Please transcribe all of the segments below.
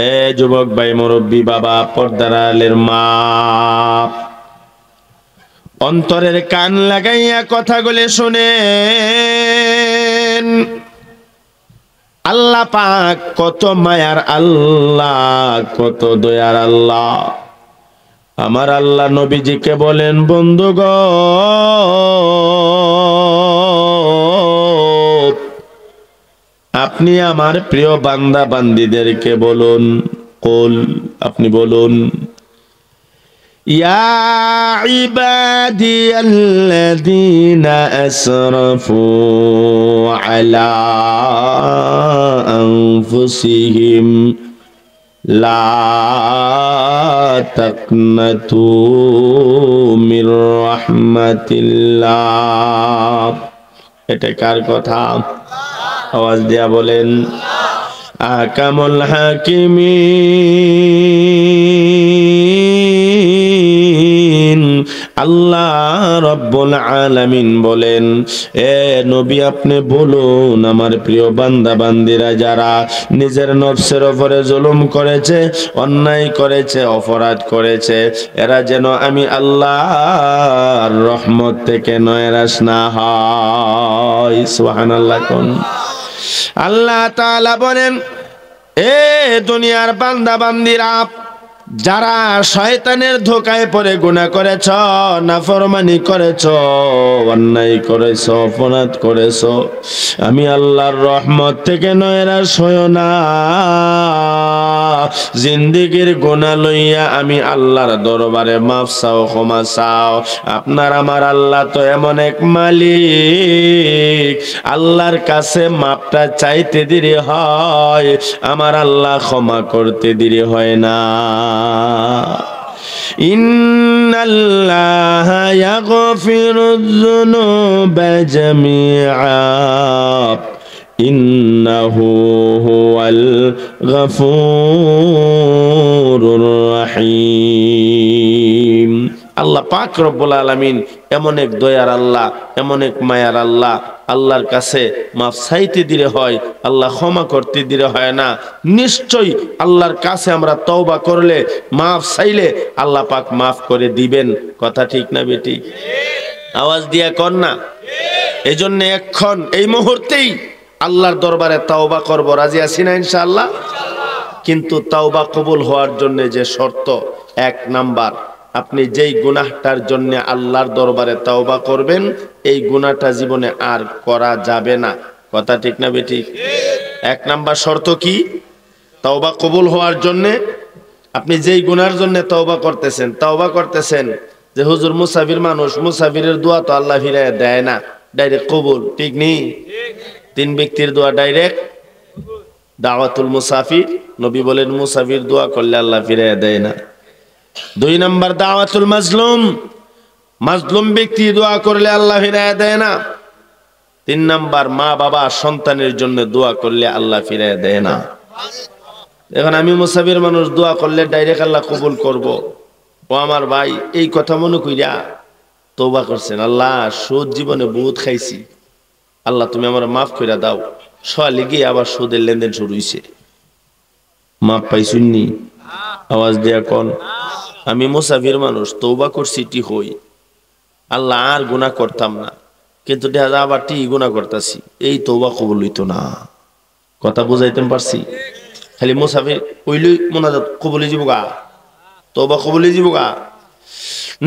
এ যুবক ভাই, মুরব্বী বাবা, পর্দার আড়ালের মা, অন্তরের কান লাগাইয়া কথাগুলি শুনেন। আল্লাহ পাক কত মায়ার আল্লাহ, কত দয়ার আল্লাহ। আমার আল্লাহ নবীজিকে বলেন, বন্ধুগণ, আপনি আমার প্রিয় বান্দা বান্দীদেরকে বলুন, কুল, আপনি বলুন, ইয়া ইবাদিয়াল্লাযীনা আসরাফু আলা আনফুসিহিম লা তাকনাতু মির রাহমাতিল্লাহ। এটা কার কথা? আওয়াজ দিয়া বলেন। আহকামুল হাকিমিন আল্লাহ রব্বুল আলামিন বলেন, এ নবী আপনি বলুন, আমার প্রিয় বান্দা বান্দিরা যারা নিজের নফসের উপরে জুলুম করেছে, অন্যায় করেছে, অপরাধ করেছে, এরা যেন আমি আল্লাহর রহমত থেকে নয়রাশ না হয়। সুবহানাল্লাহ। কোন আল্লাহ তাআলা বলেন, এ দুনিয়ার বান্দা বান্দিরা যারা শয়তানের ধোকায় পড়ে গুনাহ করেছ, নাফরমানি করেছ, অন্যায় করেছ, অপরাধ করেছ, আমি আল্লাহর রহমত থেকে নয়রাশ হইও না। জিন্দেগীর গুনাহ লইয়া আমি আল্লাহর দরবারে মাফ চাও, ক্ষমা চাও। আপনার আমার আল্লাহ তো এমন এক মালিক, আল্লাহর কাছে মাপটা চাইতে দেরি হয়, আমার আল্লাহ ক্ষমা করতে দেরি হয় না। ইন্নাল্লাহা ইয়াগফিরুয যুনুবা জামিআ ইন্নাহু হুয়াল গফুরুর রহিম। আল্লাহ পাক রব্বুল আলামিন এমন এক দয়ার আল্লাহ, এমন এক মায়ার আল্লাহ। আল্লাহর কাছে মাফ চাইতে দিলে হয়, আল্লাহ ক্ষমা করতে দিলে হয় না। নিশ্চয়ই আল্লাহর কাছে আমরা তওবা করলে, মাফ চাইলে আল্লাহ পাক মাফ করে দিবেন। কথা ঠিক না বেটি? আওয়াজ দিয়া কর না। এই জন্য এখন এই মুহূর্তেই আল্লাহর দরবারে তওবা করব, রাজি আছি না ইনশাআল্লাহ? কিন্তু তওবা কবুল হওয়ার জন্য যে শর্ত, 1 নাম্বার, আপনি যেই গুনাহটার জন্য আল্লাহর দরবারে তওবা করবেন, এই গুনাহটা জীবনে আর করা যাবে না। কথা ঠিক না বেটি? 1 নাম্বার শর্ত কি? তওবা কবুল হওয়ার জন্য আপনি যেই গুনার জন্য তওবা করতেছেন, যে হুজুর মুসাফির মানুষ, মুসাফিরের দোয়া তো আল্লাহ ফিরাইয়া দেয় না, ডাইরেক্ট কবুল, ঠিক নেই? 3 ব্যক্তির দোয়া ডাইরেক্ট দাওয়াতুল মুসাফির, নবী বলেন মুসাফির দোয়া করলে আল্লাহ ফিরাইয়া দেয় না। 2 নাম্বার দাওয়াতুল মাজলুম, মাজলুম ব্যক্তি দোয়া করলে আল্লাহ ফিরাইয়া দেয় না। 3 নাম্বার মা বাবা সন্তানের জন্য দোয়া করলে আল্লাহ ফিরাইয়া দেয় না। এখন আমি মুসাফির মানুষ, দোয়া করলে ডাইরেক্ট আল্লাহ কবুল করব। ও আমার ভাই, এই কথা মনে কইরা তওবা করছেন, আল্লাহ সুদ জীবনে বহুত খাইছি, আল্লাহ তুমি আমার মাফ কইরা দাও। সোয়ালি গিয়ে আবার সুদের লেনদেন শুরু হইছে, মাফ পাইছুননি? আওয়াজ দেয়া কোন? আমি মুসাফির মানুষ, তওবা করছি টি হই, আল্লাহ আর গুনাহ করতাম না, কিন্তু দেখা যায় আবার টি গুনাহ করতেছি, এই তওবা কবুল হইতো না। কথা বুঝাইতে পারছি? খালি মুসাফির কইলই মোনাজাত কবুল হয়ে যাবো গা, তওবা কবুল হয়ে যাবো গা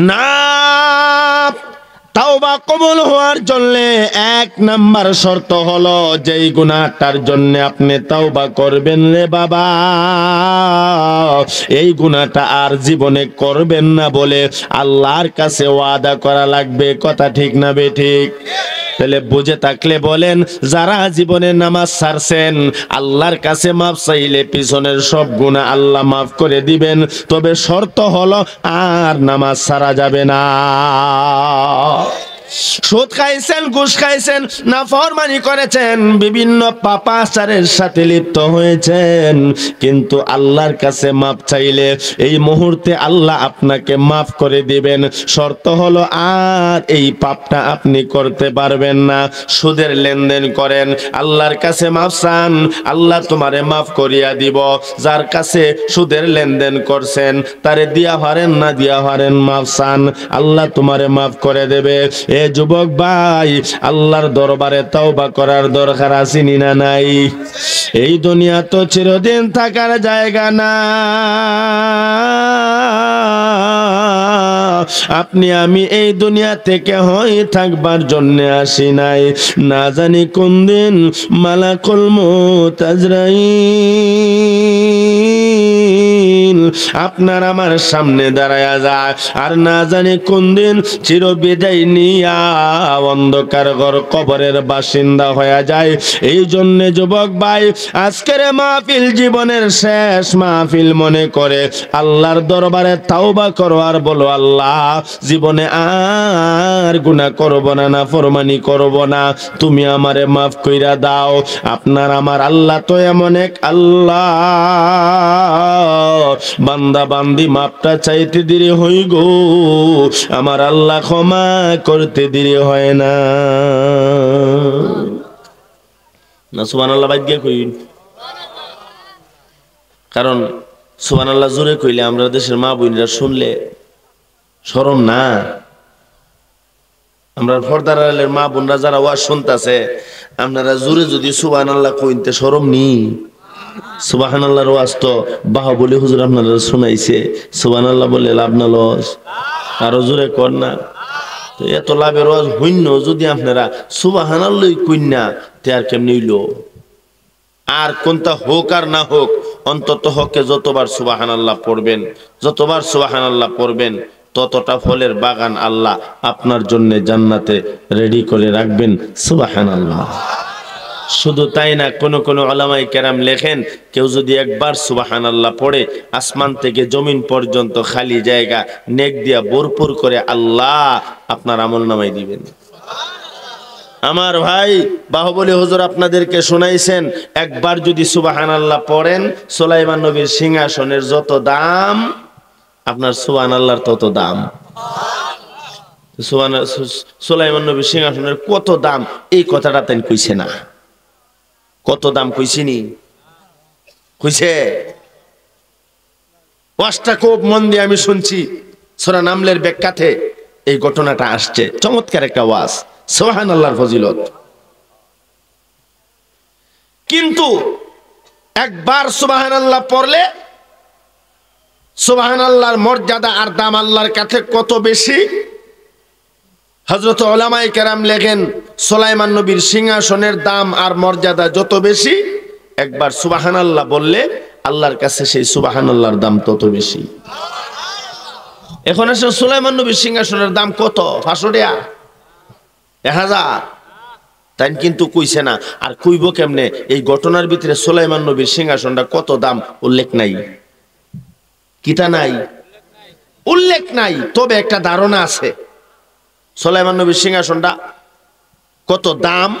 না। তওবা কবুল হওয়ার জন্য 1 নাম্বার শর্ত হলো, যেই গুনাহটার জন্য আপনি তওবা করবেন রে বাবা, এই গুনাহটা আর জীবনে করবেন না বলে আল্লাহর কাছে ওয়াদা করা লাগবে। কথা ঠিক না বেঠিক? তাহলে বুঝে থাকলে বলেন, যারা জীবনে নামাজ ছাড়ছেন, আল্লাহর কাছে মাফ চাইলে পিছনের সব গুনাহ আল্লাহ মাফ করে দিবেন, তবে শর্ত হলো আর নামাজ ছাড়া যাবে না। সুদ খাইছেন, ঘুষ খাইছেন, নাফরমানি করেছেন, বিভিন্ন পাপাচারের সাথে লিপ্ত হয়েছেন, কিন্তু আল্লাহর কাছে মাপ চাইলে এই মুহূর্তে আল্লাহ আপনাকে মাফ করে দিবেন। শর্ত হলো আর এই পাপটা আপনি করতে পারবেন না। সুদের লেনদেন করেন, আল্লাহর কাছে মাফ চান, আল্লাহ তোমারে মাফ করিয়া দিব। যার কাছে সুদের লেনদেন করছেন তারে দিয়া পারেন না দিয়া পারেন, মাফ চান, আল্লাহ তোমারে মাফ করে দেবে। এ যুবক ভাই, আল্লাহর দরবারে তওবা করার দরকার আছে না নাই? এই দুনিয়া তো চিরদিন থাকার জায়গা না। আপনি আমি এই দুনিয়া থেকে হয় থাকবার জন্য আসি নাই। না জানি কোন দিন মালাকুল মউত আজরাইল আপনার আমার সামনে দাঁড়ায়া যায়, আর না জানি কোন দিন চিরবিদায় নিয়া অন্ধকার ঘর কবরের বাসিন্দা হয়ে যায়। এই জন্য যুবক ভাই, আজকের মাহফিল জীবনের শেষ মাহফিল মনে করে আল্লাহর দরবারে তাওবা করো আর বলো, আল্লাহ জীবনে আর গুনাহ করব না, নাফরমানি করব না, তুমি আমারে মাফ কইরা দাও। আপনার আমার আল্লাহ তো এমন এক আল্লাহ, বান্দা বান্দি মাপটা চাইতে দেরি হই গো, আমার আল্লাহ ক্ষমা করতে দেরি হয় না। না সুবহানাল্লাহ বাইকে কইন, কারণ সুবহানাল্লাহ জোরে কইলে আমরা দেশের মা বোনরা শুনলে শরম না। আমরা পর্দার আড়ালের মা বোনরা যারা ওয়াজ শুনতাছে, আপনারা জোরে যদি সুবহানাল্লাহ কইতে শরম নি। সুবহানাল্লাহর ওয়াজ তো বাহুবলী হুজুর আপনারা শুনাইছে, সুবহানাল্লাহ বলে লাভ না লস? আরো জোরে কর না। তো এত লাভের ওয়াজ হইন্য যদি আপনারা সুবহানাল্লাহ কইন না, তে আর কেমনি হইল? আর কোনটা হোক আর না হোক, অন্তত হকে যতবার সুবহানাল্লাহ পড়বেন, যতবার সুবহানাল্লাহ পড়বেন, ততটা ফলের বাগান আল্লাহ আপনার জন্য জান্নাতে রেডি করে রাখবেন। সুবহানাল্লাহ। শুধু তাই না, কোন কোন উলামায়ে কেরাম লেখেন, কেউ যদি একবার সুবহানাল্লাহ পড়ে, আসমান থেকে জমিন পর্যন্ত খালি জায়গা নেক দিয়া ভরপুর করে আল্লাহ আপনার আমলনামায় দিবেন। আমার ভাই বাহুবলী হুজুর আপনাদেরকে শোনাইছেন, একবার যদি সুবহানাল্লাহ পড়েন, সুলাইমান নবীর সিংহাসনের যত দাম, আপনার সুবহানাল্লাহর তত দাম। সুলাইমান নবীর সিংহাসনের কত দাম, এই কথাটা তাই কইছে না। কত দাম কইছিনি? কইছে? ওয়াজটা খুব মন দিয়ে আমি শুনছি, সূরা নামলের ব্যাখ্যাতে এই ঘটনাটা আসছে। চমৎকার একটা ওয়াজ, সুবহানাল্লাহর ফজিলত। কিন্তু একবার সুবহানাল্লাহ পড়লে সুবহানাল্লাহর মর্যাদা আর দাম আল্লাহর কাছে কত বেশি। হযরত উলামায়ে কেরাম লেখেন, সুলাইমান নবীর সিংহাসনের দাম আর মর্যাদা যত বেশি, একবার সুবহানাল্লাহ বললে আল্লাহর কাছে সেই সুবহানাল্লাহর দাম তত বেশি। এখন আসলে সুলাইমান নবীর সিংহাসনের দাম কত? 500 টাকা, 1000? তাই কিন্তু কইছে না। আর কইব কেমনে? এই ঘটনার ভিতরে সুলাইমান নবীর সিংহাসনটা কত দাম উল্লেখ নাই। কিতা নাই? উল্লেখ নাই। তবে একটা ধারণা আছে সুলাইমান নবীর সিংহাসনটা কত দাম,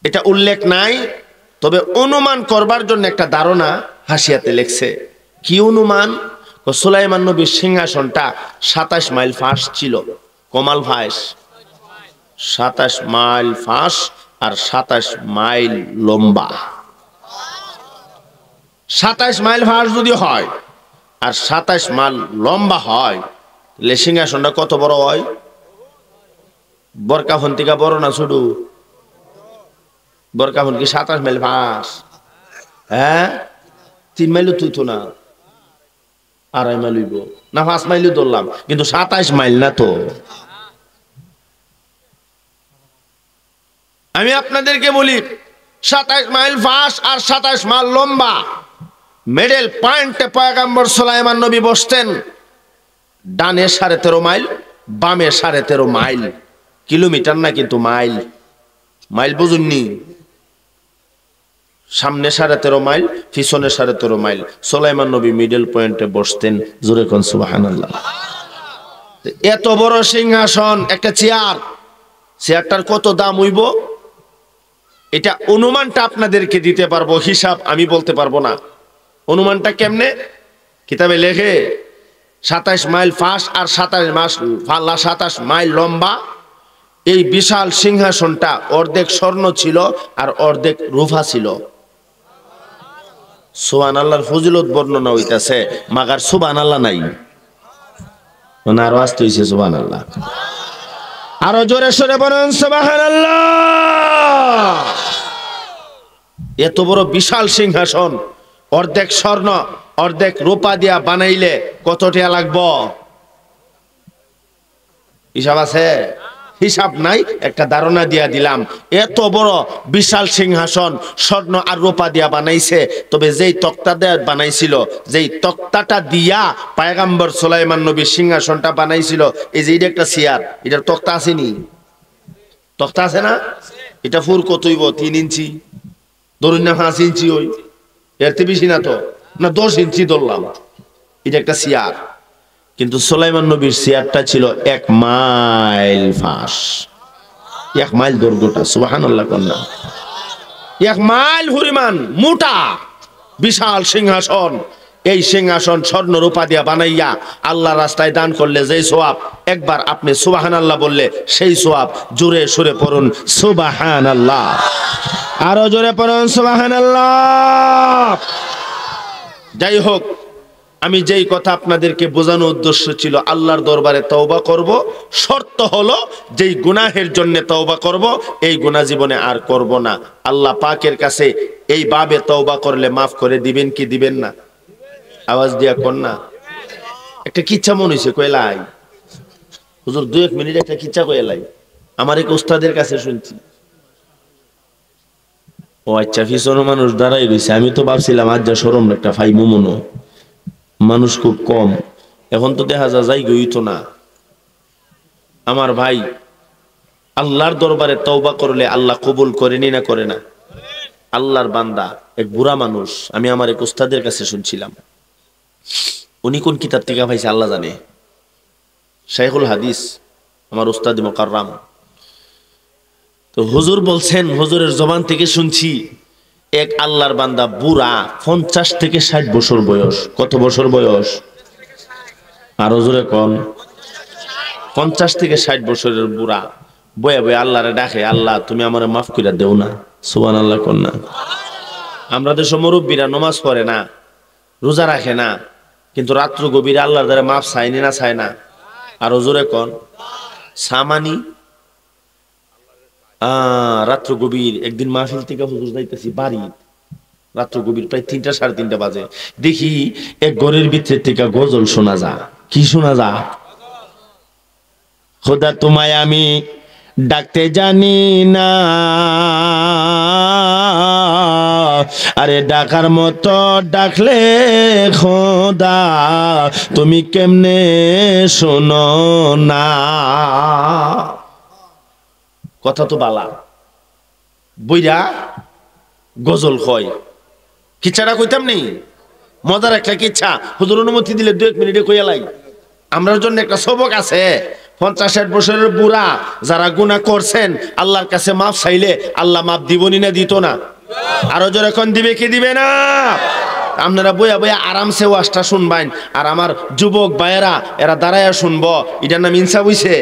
এটা উল্লেখ নাই। তবে অনুমান করবার জন্য একটা ধারণা হাসিয়াতে লেখছে। কি অনুমান? সুলাইমান নবীর সিংহাসনটা 27 মাইল ফাঁস ছিল। কমাল ফাঁস 27 মাইল ফাঁস আর 27 মাইল লম্বা। 27 মাইল ফাঁস যদি হয় আর 27 মাইল লম্বা হয়, তাহলে সিংহাসনটা কত বড় হয়? বরকাফন থেকে বড় না ছোট? বরকাফন কি 27 মাইল ফাঁস? হ্যাঁ, 3 মাইলও তুই তো না, 2.5 মাইল হইব না, 5 মাইলও ধরলাম, কিন্তু 27 মাইল না তো। আমি আপনাদেরকে বলি, 27 মাইল ফাঁস আর 27 মাইল লম্বা। মিডল পয়েন্টে পয়গম্বর সুলাইমান নবী বসতেন। ডানে 13.5 মাইল, বামে 13.5 মাইল। কিলোমিটার না, কিন্তু মাইল। মাইল বুঝুননি? সামনে 13.5 মাইল, পিছনে 13.5 মাইল। সুলাইমান নবী মিডল পয়েন্টে বসতেন। জোরে কোন সুবহানাল্লাহ। এত বড় সিংহাসন, একটা চেয়ারটার কত দাম হইব, এটা অনুমানটা আপনাদেরকে দিতে পারবো, হিসাব আমি বলতে পারবো না। অনুমানটা কেমনে? কিতাবে লেখে 27 মাইল ফাঁস আর 27 মাইল লম্বা এই বিশাল সিংহাসনটা অর্ধেক স্বর্ণ ছিল আর অর্ধেক রূপা ছিল। সুবহানাল্লাহর ফজিলত বর্ণনা হইতাছে, মাগার সুবহানাল্লাহ নাই। আরো আসতে হইছে সুবহানাল্লাহ, আরো জোরে সরে বলেন সুবহানাল্লাহ। এত বড় বিশাল সিংহাসন অর্ধেক স্বর্ণ অর্ধেক রূপা দিয়া বানাইলে কত টাকা লাগবো? হিসাব আছে? হিসাব নাই, একটা ধারণা দিয়া দিলাম। এত বড় বিশাল সিংহাসন স্বর্ণ আর রূপা দিয়া বানাইছে, তবে যেই তক্তা দিয়ে বানাইছিল, যেই তক্তাটা দিয়া পয়গম্বর সুলাইমান নবী সিংহাসনটা বানাইছিল, এই যে এটা একটা চেয়ার, এটার তক্তা আসেনি? তক্তা আছে না? এটা ফুর কত হইব? 3 ইঞ্চি ধরুন না, 5 ইঞ্চি হই, এর থেকে বেশি না তো, না 10 ইঞ্চি ধরলাম। এটা একটা চেয়ার, কিন্তু সুলাইমান নবীর চেয়ারটা ছিল 1 মাইল ফাঁস, 1 মাইল দৈর্ঘ্যটা। সুবহানাল্লাহ কন্যা, 1 মাইল পরিমাণ মোটা বিশাল সিংহাসন। এই সিংহাসন স্বর্ণ রূপা দিয়া বানাইয়া আল্লাহ রাস্তায় দান করলে যেই সওয়াব, একবার আপনি সুবহানাল্লাহ বললে সেই সওয়াব। জোরে সুরে পড়ুন সুবহানাল্লাহ, আরো জোরে পড়ুন সুবহানাল্লাহ। যাই হোক, আমি যেই কথা আপনাদেরকে বোঝানোর উদ্দেশ্য ছিল, আল্লাহর দরবারে তওবা করব, শর্ত হলো যেই গুনাহের জন্য তওবা করব, এই গুনাহ জীবনে আর করব না। আল্লাহ পাকের কাছে এই ভাবে তওবা করলে মাফ করে দিবেন কি দিবেন না? আওয়াজ দিয়া কোন না। একটা কিচ্ছা মনে হইছে, কইলাই হুজুর 2-1 মিনিট একটা কিচ্ছা কইলাই, আমার এক উস্তাদের কাছে শুনছি। ও আচ্ছা, পিছনে মানুষ দাঁড়াই রইছে, আমি তো ভাবছিলাম আজ যা শরম একটা ফাইমু মনো, মানুষ খুব কম, এখন তো দেখা যায় গইতো না। আমার ভাই, আল্লাহর দরবারে তওবা করলে আল্লাহ কবুল করেনি না করে না? আল্লাহর বান্দা এক বুড়া মানুষ, আমি আমার এক উস্তাদের কাছে শুনছিলাম, উনি কোন কিতাব থেকে পাইছে আল্লাহ জানে, শাইখুল হাদিস আমার উস্তাদ মুকাররম। তো হুজুর বলছেন, হুজুরের জবান থেকে শুনছি, এক আল্লাহর বান্দা বুড়া, 50 থেকে 60 বছর বয়স। কত বছর বয়স? আরো জোরে কোন। 50 থেকে 60 বছরের বুড়া বয়ে বয়ে আল্লাহরে ডাকে, আল্লাহ তুমি আমার মাফ করে দেও না। সুবহানাল্লাহ কোন না। আমরা দেশে মুরব্বীরা নামাজ পড়ে না, রোজা রাখে না, কিন্তু রাত্র গভীরে আল্লাহর দ্বারা মাফ চাইনি না চায় না? আরো জোরে কোন। সামানি রাত্র গভীর একদিন মাহফিল থেকে হুজুর যাইতেছি বাড়ি, রাত্র গভীর প্রায় 3টা 3:30 বাজে, দেখি এক ঘরের ভিতর থেকে গজল শোনা যা। কি শোনা যা? খোদা তোমায় আমি ডাকতে জানি না, আরে ডাকার মতো ডাকলে খোদা তুমি কেমনে শোনো না। কথা তো বালা, বইরা গজল কয়। কিচ্ছাটা কইতাম নেই, মজার একটা কিচ্ছা, হুজুর অনুমতি দিলে 2-1 মিনিটে কইয়া লাই। আমরার জন্য একটা সবক আছে। 50-60 বছরের বুড়া যারা গুনাহ করছেন, আল্লাহর কাছে মাফ চাইলে আল্লাহ মাফ দিবনি না দিত না? আরো জোরে কোন, দিবে কি দিবে না? আপনারা বইয়া বইয়া আরামসে ওয়াজটা শুনবেন, আর আমার যুবক ভাইয়েরা এরা দাঁড়ায়া শুনবো, এটার নাম ইনসাফ হইছে?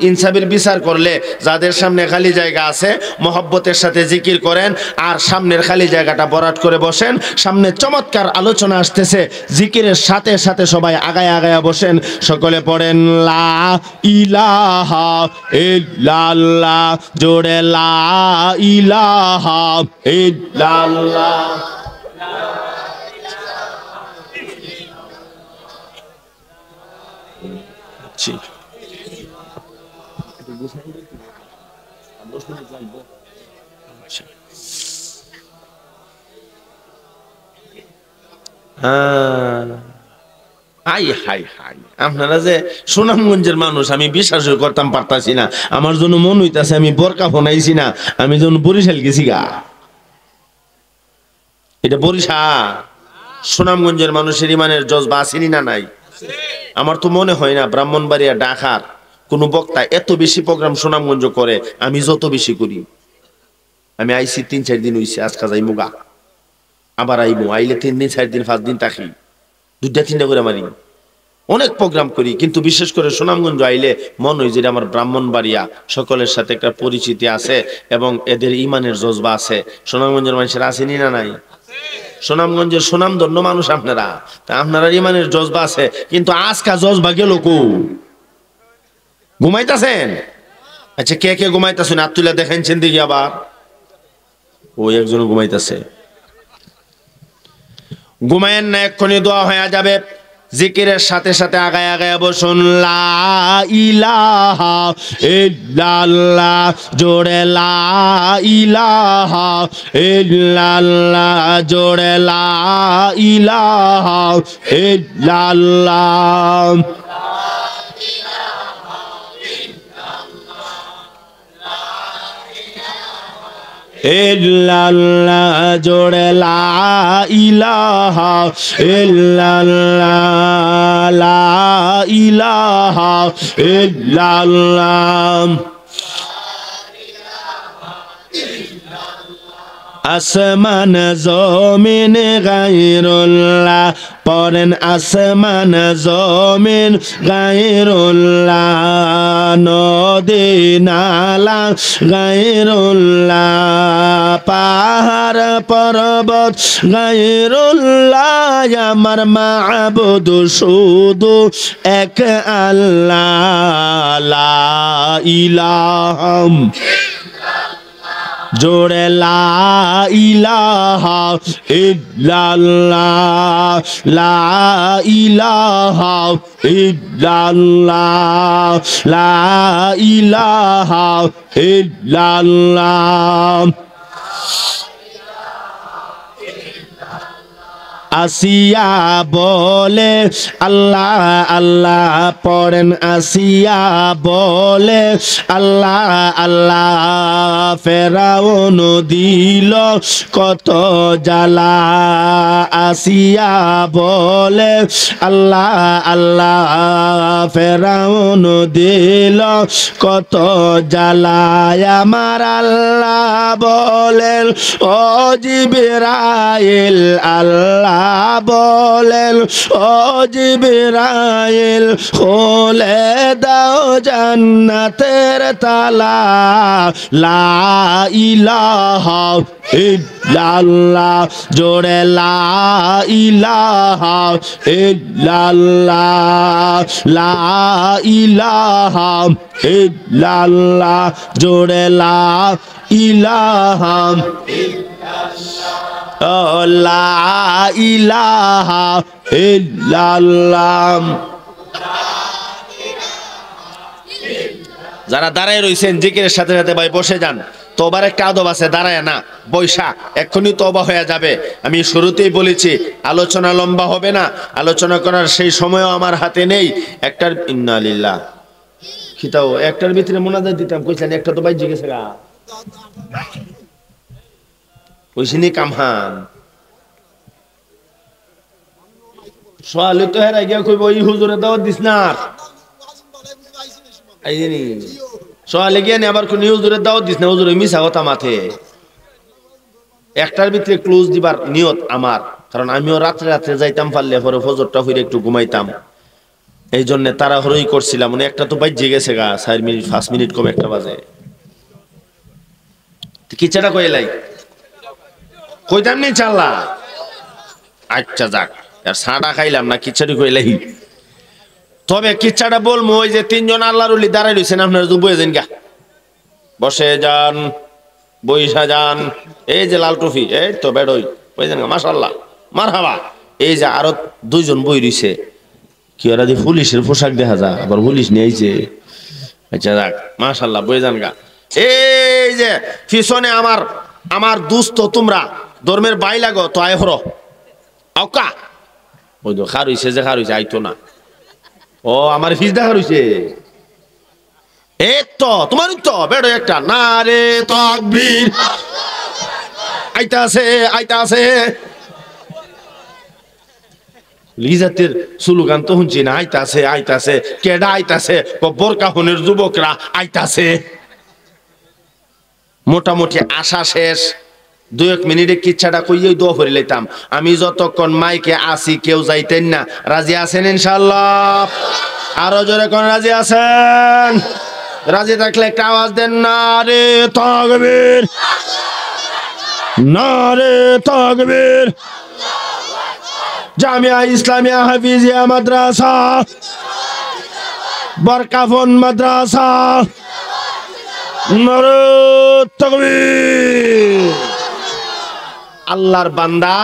ইনসাফের বিচার করলে যাদের সামনে খালি জায়গা আছে মহব্বতের সাথে জিকির করেন, আর সামনের খালি জায়গাটা বরাট করে বসেন। সামনে চমৎকার আলোচনা আসতেছে, জিকিরের সাথে সাথে সবাই আগায় আগায় বসেন। সকলে পড়েন লা ইলাহা ইল্লাল্লাহ, জোরে লা ইলাহা ইল্লাল্লাহ। আপনারা যে সুনামগঞ্জের মানুষ, আমি বিশ্বাস করতাম পারতাছি না। আমার জন্য মন হইতাছে আমি বোরকা ফোনাইছি না, আমি যখন বরিশাল গেছি গা। এটা বরিশাল, সুনামগঞ্জের মানুষের ইমানের জজবা আসেনি না নাই? আমার তো মনে হয় না ব্রাহ্মণবাড়িয়া ঢাকার কোনো বক্তা এত বেশি প্রোগ্রাম সুনামগঞ্জ করে আমি যত বেশি করি। আমি আইসি 3-4 দিন হইছে, আজকে যাই মুগা, আবার আইবো, আইলে 3 দিন 4 দিন 5 দিন থাকি, 2টা 3টা করে মারি, অনেক প্রোগ্রাম করি। কিন্তু বিশেষ করে সুনামগঞ্জ আইলে মনে হয় যে আমার ব্রাহ্মণবাড়িয়া সকলের সাথে একটা পরিচিতি আছে এবং এদের ইমানের জজবা আছে। সুনামগঞ্জের মানুষের আসেনি না নাই? সুনামগঞ্জের সুনামধন্য মানুষ আপনারা, তা আপনারা ইমানের জজবা আছে। কিন্তু আজকা জজবা গেল কো? ঘুমাইতেছেন? আচ্ছা, কে কে ঘুমাইতেছেন হাত তুলে দেখেনছেন দেখি। আবার ওই একজন ঘুমাইতেছে। ঘুমায়েন না, এক্ষুনি দোয়া হয়ে যাবে। জিকিরের সাথে সাথে আগায় আগায় বসুন। লা ইলাহা ইল্লাল্লাহ, জোরে লা ইলাহা ইল্লাল্লাহ, জোরে লা ইলাহা ইল্লাল্লাহ। ইল্লাল্লাহ, জোরে লা ইলাহা ইল্লাল্লাহ, লা ইলাহা ইল্লাল্লাহ। আসমান জমিন গায়রুল্লাহ, পড়েন আসমান জমিন গায়রুল্লাহ, নদী নালা গায়রুল্লাহ, পাহাড় পর্বত গায়রুল্লাহ, আমার মাবুদ শুধু এক আল্লাহ, লা ইলাহা, জোরে লা ইলাহা ইল্লাল্লাহ, লা ইলাহা ইল্লাল্লাহ, লা ইলাহা ইল্লাল্লাহ। আসিয়া বলে আল্লাহ আল্লাহ, পড়েন আসিয়া বলে আল্লাহ আল্লাহ, ফেরাউন দিল কত জ্বালা, আসিয়া বলে আল্লাহ আল্লাহ, ফেরাউন দিল কত জ্বালা, আমার আল্লাহ বলেন ও জিবরাইল, আল্লাহ বলেন ও জিবরাইল, খুলে দাও জান্নাতের তালা, লা ইলাহা ইল্লাল্লাহ, জোরে লা ইলাহা ইল্লাল্লাহ, লা ইলাহা ইল্লাল্লাহ, জোরে লা ইলাহা লা ইলাহা ইল্লাল্লাহ। যারা দাঁড়ায় রয়েছেন জিকিরের সাথে সাথে ভাই বসে যান। তোবার একটা আদব আছে, দাঁড়ায় না, বৈশা এক্ষুনি তওবা হয়ে যাবে। আমি শুরুতেই বলেছি আলোচনা লম্বা হবে না, আলোচনা করার সেই সময়ও আমার হাতে নেই। একটার ইন্না লিল্লাহ খিতাও একটার ভিতরে মোনাজাত দিতাম, কইছেন একটা তো বাইজে গেছে গা, কইছিনি কামহান সোয়ালে তো হেরা গিয়া কইব ওই হুজুরে দাওয়াত দিস না, আইনি সোয়ালে গিয়া নে আবার কোন হুজুরে দাওয়াত দিস না, হুজুরে মিছা কথা মাথে। একটার ভিতরে ক্লোজ দিবার নিয়ত আমার, কারণ আমিও রাত্রে রাত্রে যাইতাম, পারলে পরে ফজরটা হইরে একটু ঘুমাইতাম, এই জন্য তাড়াহুড়োই করছিলাম। মানে একটা তো বাইজে গেছে গা, 4 মিনিট 5 মিনিট কম একটা বাজে। কিচ্ছাটা কইলাই কইতাম নি চাল্লা, আচ্ছা যাক, আর সাড়া খাইলাম না, কিচ্ছাটি কইলাই। তবে কিচ্ছাটা বলবো, ওই যে 3 জন আল্লাহর ওলি দাঁড়াই রয়েছেন, আপনারা তো বয়ে যান গা, বসে যান, বইসা যান। এই যে লাল টুফি, এই তো বেড়ই বয়ে যান গা, মাশাআল্লাহ মারহাবা। এই যে আরো 2 জন বই রইছে, কি ওরা দি পুলিশের পোশাক দেখা যায়, আবার পুলিশ নিয়ে আইছে। আচ্ছা যাক, মাশাআল্লাহ বয়ে যান গা। এই যে পিছনে আমার দুস্থ, তোমরা ধর্মের বাই লাগো তো আয় হরো আউকা, ওই তো খার হইছে, যে খার হইছে আইতো না। ও আমার ফিস দেখা রইছে, এই তো তোমার তো বেড়ো একটা না রে তাকবীর, আইতা আছে আইতা আছে। লিজাতের স্লোগান তো শুনছি না, আইতাছে আইতাছে, কেডা আইতাছে? বোরকাহনের যুবকরা আইতাছে। মোটামুটি আশা শেষ। 2-1 মিনিটে কিচ্ছাটা কইয়েই দোয়া করে লইতাম। আমি যতক্ষণ মাইকে আসি কেউ যাইতেন না। রাজি আছেন ইনশাআল্লাহ? আরো জোরে কোন রাজি আছেন? রাজি থাকলে একটা আওয়াজ দেন, নারে তাকবীর, নারে তাকবীর। জামিয়া ইসলামিয়া হাফিজিয়া মাদ্রাসা, বরকাফন মাদ্রাসা, নারে তাকবীর। আল্লাহর বান্দা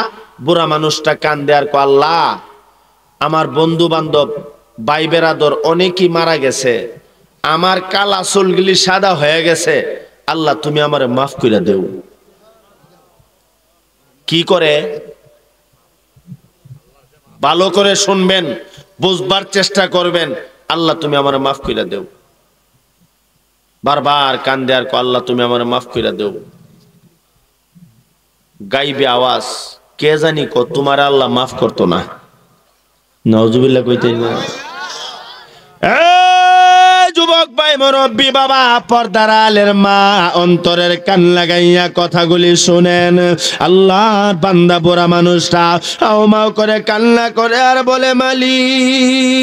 বুড়া মানুষটা কান্দে আর কো, আল্লাহ আমার বন্ধু বান্ধব ভাই বেরাদর অনেকেই মারা গেছে, আমার কালা চুলগুলি সাদা হয়ে গেছে, আল্লাহ তুমি আমারে মাফ করে দেও। কি করে? ভালো করে শুনবেন, বুঝবার চেষ্টা করবেন। আল্লাহ তুমি আমারে মাফ করে দেও। বারবার কান্দে আর কো, আল্লাহ তুমি আমারে মাফ করে দেও। গাইবে আওয়াজ, কে জানি কো তোমার আল্লাহ মাফ করতো না। নাউজুবিল্লাহ কইতেন না। যুবক ভাই, মুরব্বী বাবা, পর্দার আলের মা, অন্তরের কান লাগাইয়া কথাগুলি শুনেন। আল্লাহর বান্দা বুড়া মানুষটা হাও মাও করে কান্না করে আর বলে, মালিক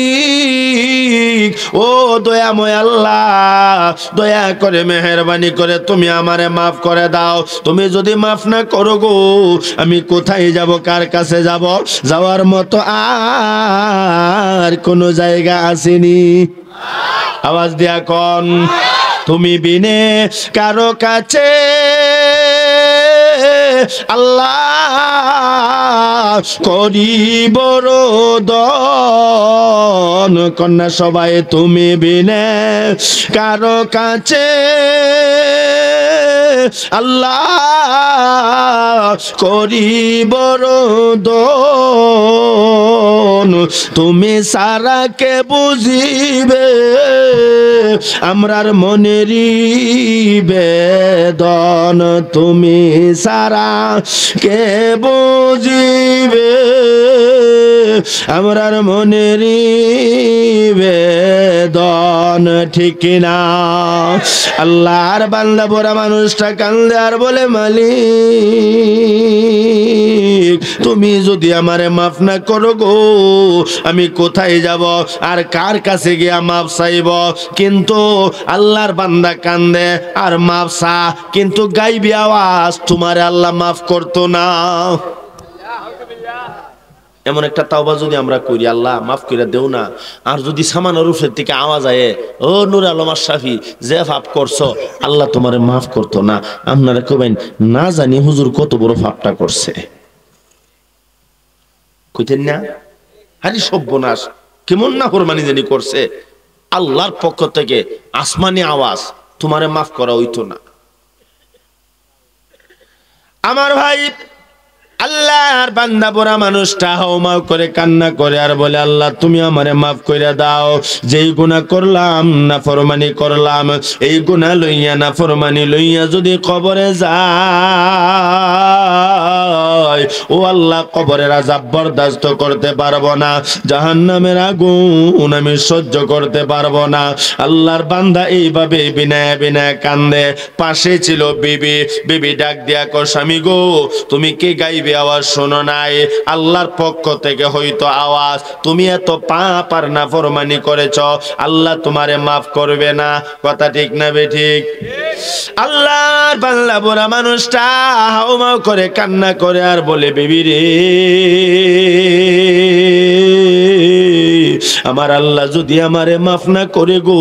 ও দয়াময় আল্লাহ, দয়া করে মেহেরবানি করে তুমি আমারে মাফ করে দাও। তুমি যদি মাফ না করো গো, আমি কোথায় যাব, কার কাছে যাব? যাওয়ার মতো আর কোনো জায়গা আসেনি। আওয়াজ দিয়া কোন, তুমি বিনে কারো কাছে আল্লাহ করিব রোদন। কন্যা সবাই, তুমি বিনে কারো কাছে আল্লাহ করিব রোদন। তুমি সারা কে বুঝিবে আমরার মনেরই বেদন। তুমি সারা কে বুঝিবে আমরার মনেরই বেদন। ঠিক না? আল্লাহর বান্দা বুড়া মানুষটা কান্দে আর বলে, মালিক তুমি যদি আমারে মাফ না করো গো, আমি কোথায় যাব আর কার কাছে গিয়া মাফ চাইব? কিন্তু আল্লাহর বান্দা কান্দে আর মাফ চা, কিন্তু গাইবি আওয়াজ, তোমারে আল্লাহ মাফ করতো না। এমন একটা তাওবা যদি আমরা করি, আল্লাহ মাফ করে দেও না, আর যদি সামান্য রূপের থেকে আওয়াজ আয়ে, ও নূর আলম আশরাফি যে পাপ করছো আল্লাহ তোমারে মাফ করতো না, আপনারা কবেন না জানি হুজুর কত বড় পাপটা করছে। কইতেন না? আরে সর্বনাশ, কেমন না ফরমানি জানি করছে। আল্লাহর পক্ষ থেকে আসমানি আওয়াজ, তোমারে মাফ করা হইতো না। আমার ভাই, আল্লাহর বান্দা বুড়া মানুষটা হাওমাও করে কান্না করে আর বলে, আল্লাহ তুমি আমারে মাফ করে দাও। যেই গুনাহ করলাম, নাফরমানি করলাম, এই গুনাহ লইয়া নাফরমানি লইয়া যদি কবরে যাই, ও আল্লাহ কবরের আযাব বরদাস্ত করতে পারবো না, জাহান্নামের আগুন আমি সহ্য করতে পারবো না। আল্লাহর বান্দা এইভাবে বিনায় বিনায় কান্দে। পাশে ছিল বিবি। বিবি ডাক দিয়া কো, স্বামী গো তুমি কি গাইবে? আওয়াজ শোনো নাই? আল্লাহর পক্ষ থেকে হয়তো আওয়াজ, তুমি এত পাপ আর নাফরমানি করেছ, আল্লাহ তোমারে মাফ করবে না। কথা ঠিক না বে ঠিক? আল্লাহর বান্দা বুড়া মানুষটা হাওমাও করে কান্না করে আর বলে, বিবি রে আমার আল্লাহ যদি আমারে মাফ না করে গো,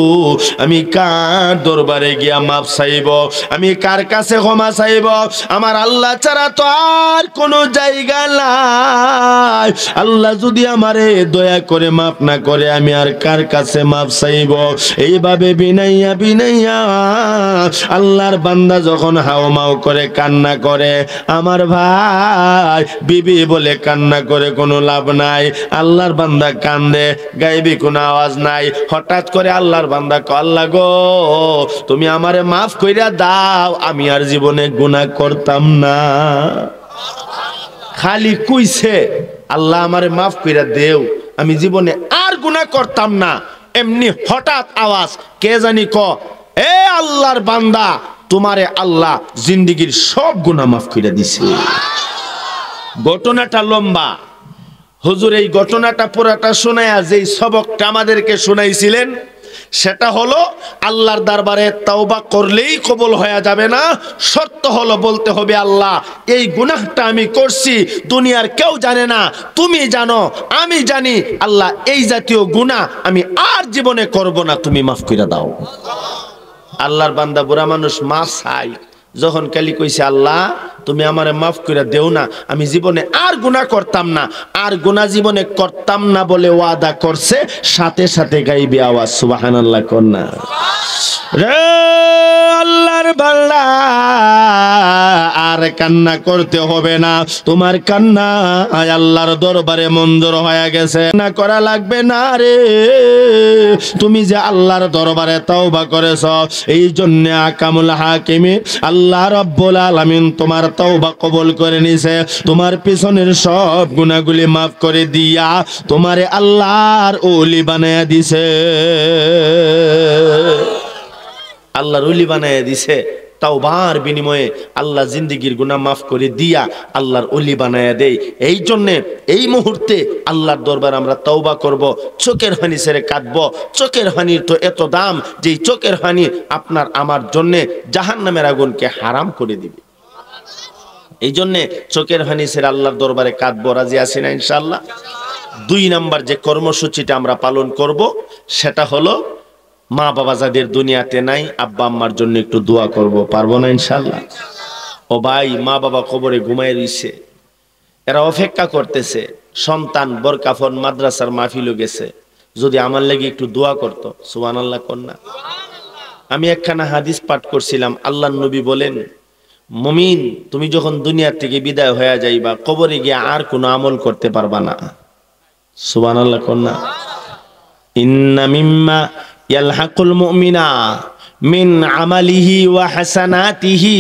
আমি কার দরবারে গিয়া মাফ চাইব? আমি কার কাছে ক্ষমা চাইব? আমার আল্লাহ ছাড়া তো আর কোনো জায়গা নাই। আল্লাহ যদি আমারে দয়া করে মাফ না করে, আমি আর কার কাছে মাফ চাইব? এইভাবে বিনাইয়া বিনাইয়া আল্লাহর বান্দা যখন হাওমাও করে কান্না করে, আমার ভাই বিবি বলে কান্না করে কোনো লাভ নাই। আল্লাহর বান্দা কান্দে, গাইবি কোনো আওয়াজ নাই। হঠাৎ করে আল্লাহর বান্দা কয়, আল্লাহ গো তুমি আমারে মাফ কইরা দাও, আমি আর জীবনে গুনাহ করতাম না। খালি কইছে, আল্লাহ আমারে মাফ কইরা দেও, আমি জীবনে আর গুনাহ করতাম না। এমনি হঠাৎ আওয়াজ, কে জানি ক, এ আল্লাহর বান্দা, তোমারে আল্লাহ জিন্দেগীর সব গুনাহ মাফ কইরা দিছে। ঘটনাটা লম্বা, হুজুর এই ঘটনাটা পুরাটা শোনায়া যেই সবকটা আমাদেরকে শোনাইছিলেন সেটা হলো আল্লাহর দরবারে তওবা করলেই কবুল হয়ে যাবে না, শর্ত হলো বলতে হবে আল্লাহ এই গুনাহটা আমি করছি, দুনিয়ার কেউ জানে না, তুমি জানো, আমি জানি, আল্লাহ এই জাতীয় গুনাহ আমি আর জীবনে করব না, তুমি মাফ করে দাও। আল্লাহর বান্দা বুড়া মানুষ মাফ চাই, যখন কালি কইছে আল্লাহ তুমি আমারে মাফ করে দেও না, আমি জীবনে আর গুনাহ করতাম না, আর গুনাহ জীবনে করতাম না বলে ওয়াদা করছে, সাথে সাথে গাইবে আওয়াজ সুবহানাল্লাহ কন্না। রে আল্লাহর বান্দা আর কান্না করতে হবে না, তোমার কান্না আল্লাহর দরবারে মঞ্জুর হয়ে গেছে, না করা লাগবে না রে, তুমি যে আল্লাহর দরবারে তওবা করেছো এই জন্য আকামুল হাকিমে আল্লাহ রাব্বুল আলামিন তোমার তওবা কবুল করে নিছে, তোমার পিছনের সব গুনাহগুলি মাফ করে দিয়া তোমারে আল্লাহর ওলি বানায়া দিছে, আল্লাহর ওলি বানায়া দিছে। তাওবার বিনিময়ে আল্লাহ জিন্দেগীর গুনাহ মাফ করে দিয়া আল্লাহর ওলি বানায়া দেয়। এই জন্য এই মুহূর্তে আল্লাহর দরবারে আমরা তওবা করব, চোখের পানি ছেড়ে কাঁদব। চোখের পানির তো এত দাম যে চোখের পানি আপনার আমার জন্য জাহান্নামের আগুনকে হারাম করে দিবে। এই জন্য চোখের পানি ছেড়ে আল্লাহর দরবারে কাঁদব। রাজি আছি না ইনশাআল্লাহ? 2 নাম্বার যে কর্মসূচিটা আমরা পালন করব সেটা হলো মা বাবা যাদের দুনিয়াতে নাই আব্বা আম্মার জন্য একটু দোয়া করব, পারবো না ইনশাআল্লাহ? ও ভাই, মা বাবা কবরে ঘুমায় রইছে, এরা অপেক্ষা করতেছে, সন্তান বরকাফন মাদ্রাসার মাহফিলে গেছে, যদি আমার লাগি একটু দোয়া করতো। সুবহানাল্লাহ কন্যা। আমি একখানা হাদিস পাঠ করছিলাম, আল্লাহর নবী বলেন মুমিন তুমি যখন দুনিয়া থেকে বিদায় হয়ে যাইবা কবরে গিয়ে আর কোনো আমল করতে পারবা না। সুবহানাল্লাহ কন্যা। ইন্না মিম্মা ইয়ালহাকুল মুমিনা মিন আমালিহি ওয়া হাসানাতিহি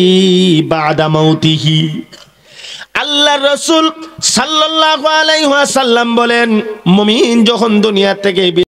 বাদা মাউতিহি। আল্লাহর রাসূল সাল্লাল্লাহু আলাইহি ওয়াসাল্লাম বলেন মুমিন যখন দুনিয়া থেকে